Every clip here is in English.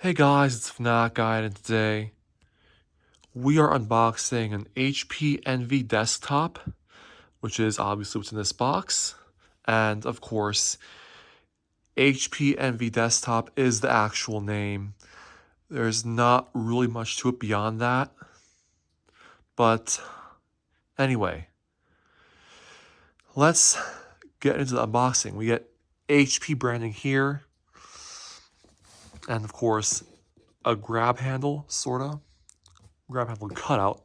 Hey guys, it's FanaticGuide, and today we are unboxing an HP Envy desktop, which is obviously what's in this box. And of course, HP Envy desktop is the actual name. There's not really much to it beyond that. But anyway, let's get into the unboxing. We get HP branding here, and of course, a grab handle, grab handle cutout.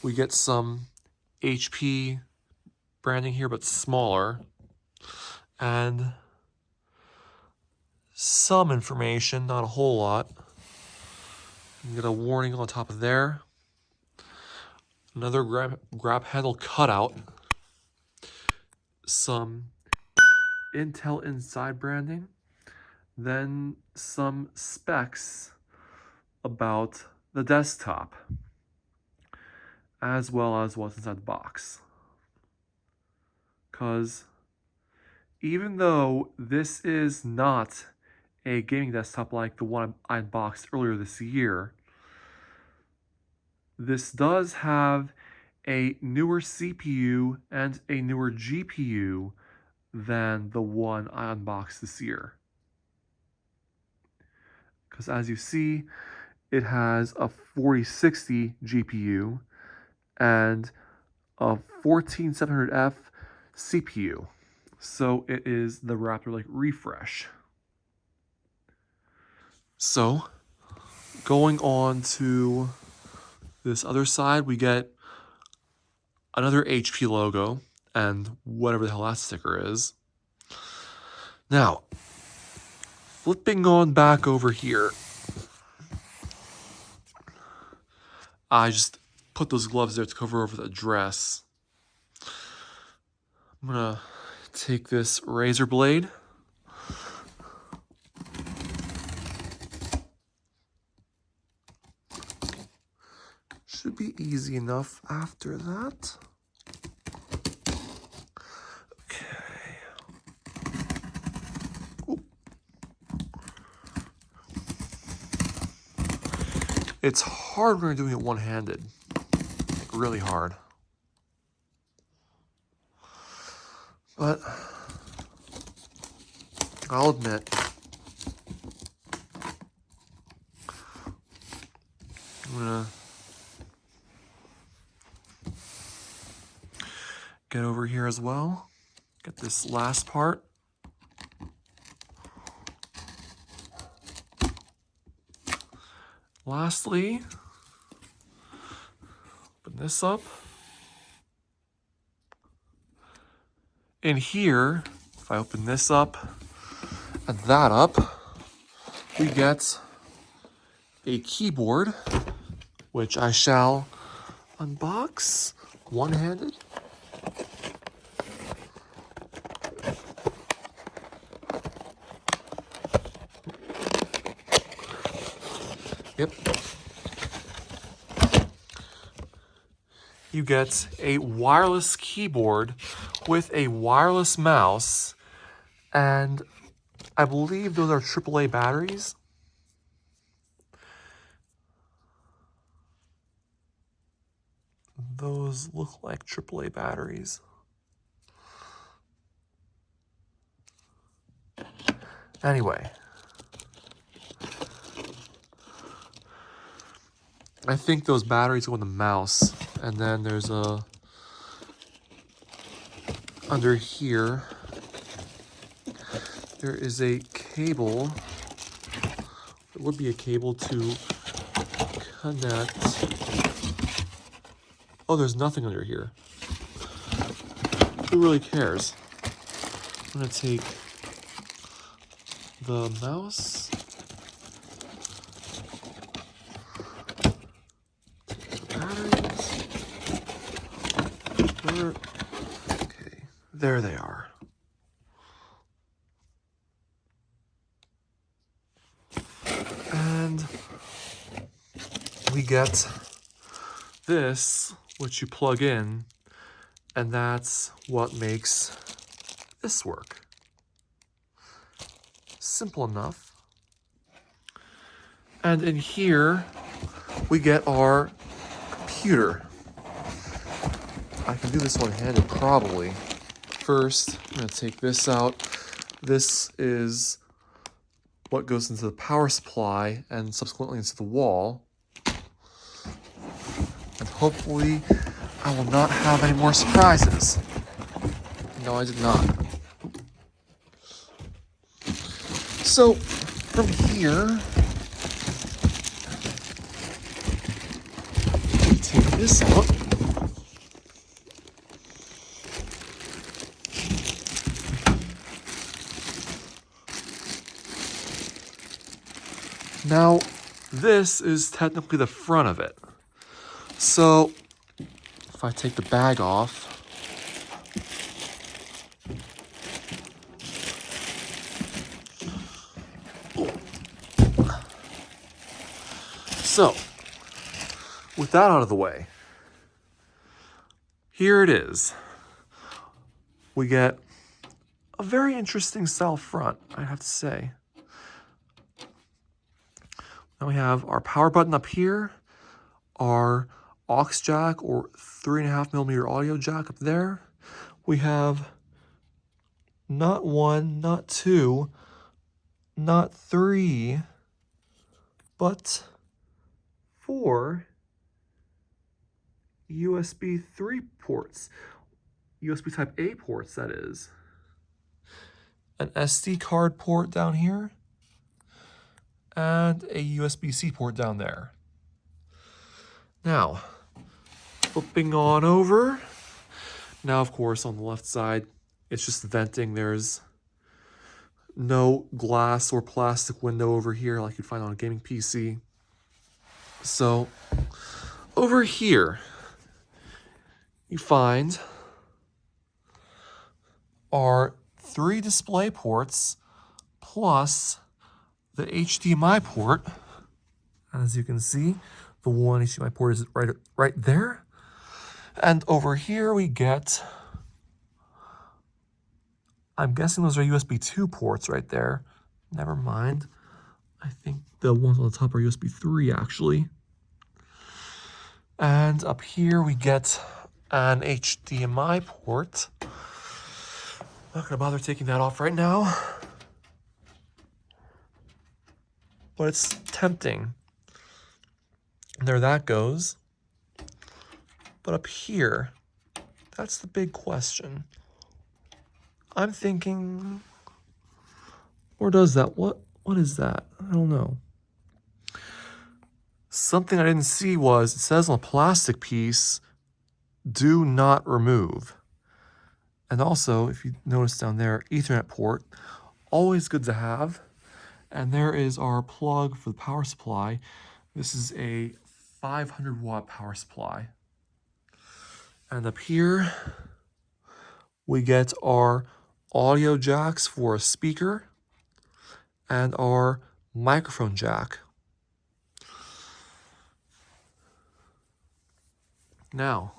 We get some HP branding here, but smaller, and some information, not a whole lot. You get a warning on top of there. Another grab handle cutout. Some Intel Inside branding. Then some specs about the desktop, as well as what's inside the box. Because even though this is not a gaming desktop like the one I unboxed earlier this year, this does have a newer CPU and a newer GPU than the one I unboxed this year. Because as you see, it has a 4060 GPU and a 14700F CPU. So it is the Raptor Lake refresh. So going on to this other side, we get another HP logo and whatever the hell that sticker is. Now, flipping on back over here, I just put those gloves there to cover over the address. I'm gonna take this razor blade. Should be easy enough after that. Okay. Ooh. It's hard when you're doing it one-handed. Like really hard. But I'll admit, I'm gonna get over here as well. Get this last part. Lastly, open this up. In here, if I open this up and that up, we get a keyboard, which I shall unbox one-handed. Yep. You get a wireless keyboard with a wireless mouse, and I believe those are AAA batteries. Those look like AAA batteries. Anyway, I think those batteries go in the mouse, and then there's a under here there is a cable. It would be a cable to connect. Oh, there's nothing under here. Who really cares? I'm gonna take the mouse. Okay, there they are. And we get this, which you plug in, and that's what makes this work. Simple enough. And in here, we get our computer. I can do this one-handed probably. First, I'm gonna take this out. This is what goes into the power supply and subsequently into the wall. And hopefully, I will not have any more surprises. No, I did not. So, from here, we take this out. Now, this is technically the front of it. So, if I take the bag off, so, with that out of the way, here it is. We get a very interesting style front, I have to say. Now we have our power button up here, our aux jack or 3.5mm audio jack up there. We have not one, not two, not three, but 4 USB 3 ports. USB type A ports, that is. An SD card port down here, and a USB-C port down there. Now, flipping on over. Now, of course, on the left side, it's just venting. There's no glass or plastic window over here like you'd find on a gaming PC. So, over here, you find our 3 display ports plus the HDMI port. As you can see, the one HDMI port is right there. And over here we get, I'm guessing those are USB 2 ports right there. Never mind. I think the ones on the top are USB 3 actually. And up here we get an HDMI port. I'm not gonna bother taking that off right now. But it's tempting. And there that goes. But up here, that's the big question. I'm thinking, or does that, what is that? I don't know. Something I didn't see was, it says on the plastic piece, do not remove. And also, if you notice down there, Ethernet port, always good to have. And there is our plug for the power supply. This is a 500 watt power supply. And up here, we get our audio jacks for a speaker and our microphone jack. Now,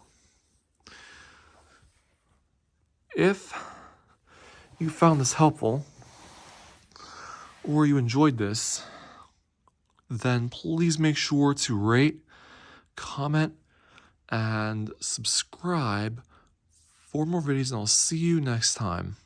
if you found this helpful, or you enjoyed this, then please make sure to rate, comment, and subscribe for more videos, and I'll see you next time.